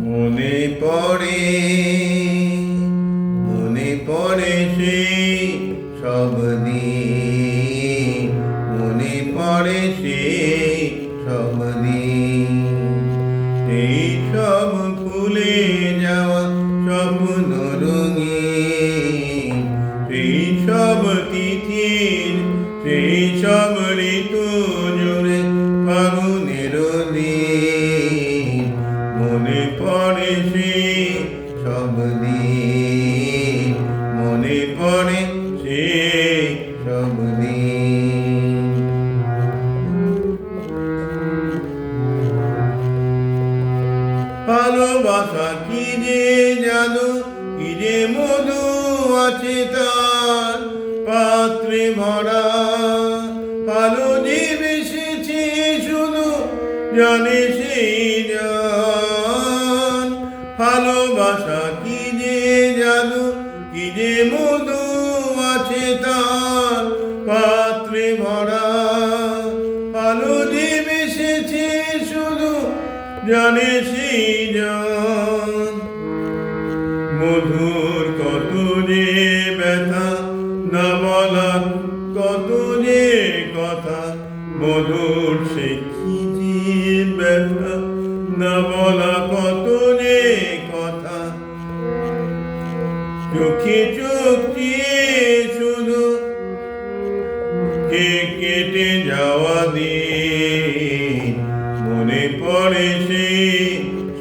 মনে পড়ে সেই সব দিন, মনে পড়ে সেই সব দিন, সেই সব ভুলে যাওয়া স্বপ্ন রঙিন, সেই সব তিথির, সেই সব ঋতু জুড়ে ফাগুনের দিন, মনে পড়ে সেই সব দিন, মনে পড়ে সেই সব দিন। ভালোবাসা কি যে জাদু, কি যে মধু আছে তার পাত্রে ভরা, ভালো যে বেসেছে শুধু জানে সেই জন। ভালোবাসা কি যে জাদু, কি যে মধু আছে তার পাত্রে ভরা, ভালো যে বেসেছে শুধু জানে সেই জন। মধুর কত যে ব্যথা, না বলা কত যে কথা, মধুর সে কি যে ব্যথা, না বলা কত যে কথা, চোখে চোখ দিয়ে শুধু কেটে যাওয়া দিন, মনে পড়ে সেই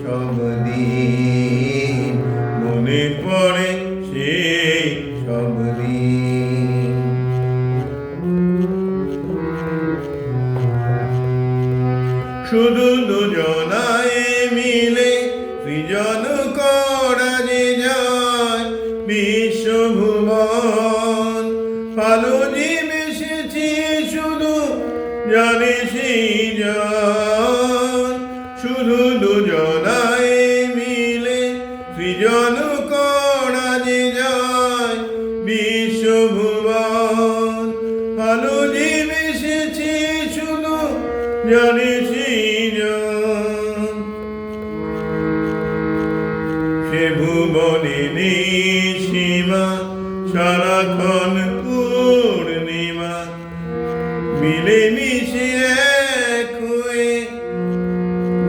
সব দিন, মনে পড়ে সেই সব দিন। শুধু দুজনায় মিলে সৃজন করা যে যায় বিশ্বভুবন, ভালো যে বেসেছে শুধু জানে সেই জন। শুধু দুজনায় মিলে সৃজন করা যে যায় বিশ্বভুবন, ভালো যে বেসেছে শুধু জানে সেই জন। সে ভুবনে নেই সীমা, সারাক্ষণ পূর্ণিমা, মিলে মিশে এক হয়ে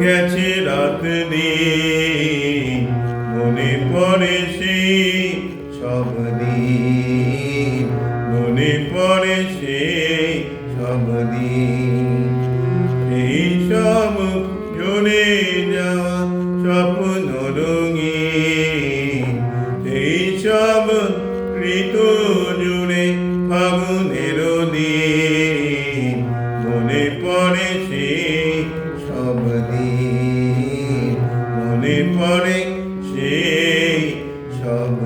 গেছে রাত দিন, মনে পড়ে সেই সব দিন, মনে পড়ে সেই সব দিন। এই সব জ্বলে যাওয়া স্বপ্ন রঙিন, এই সব ঋতু জুড়ে ফাগুনের দিন, মনে পড়ে সেই সব দিন, মনে পড়ে সেই সব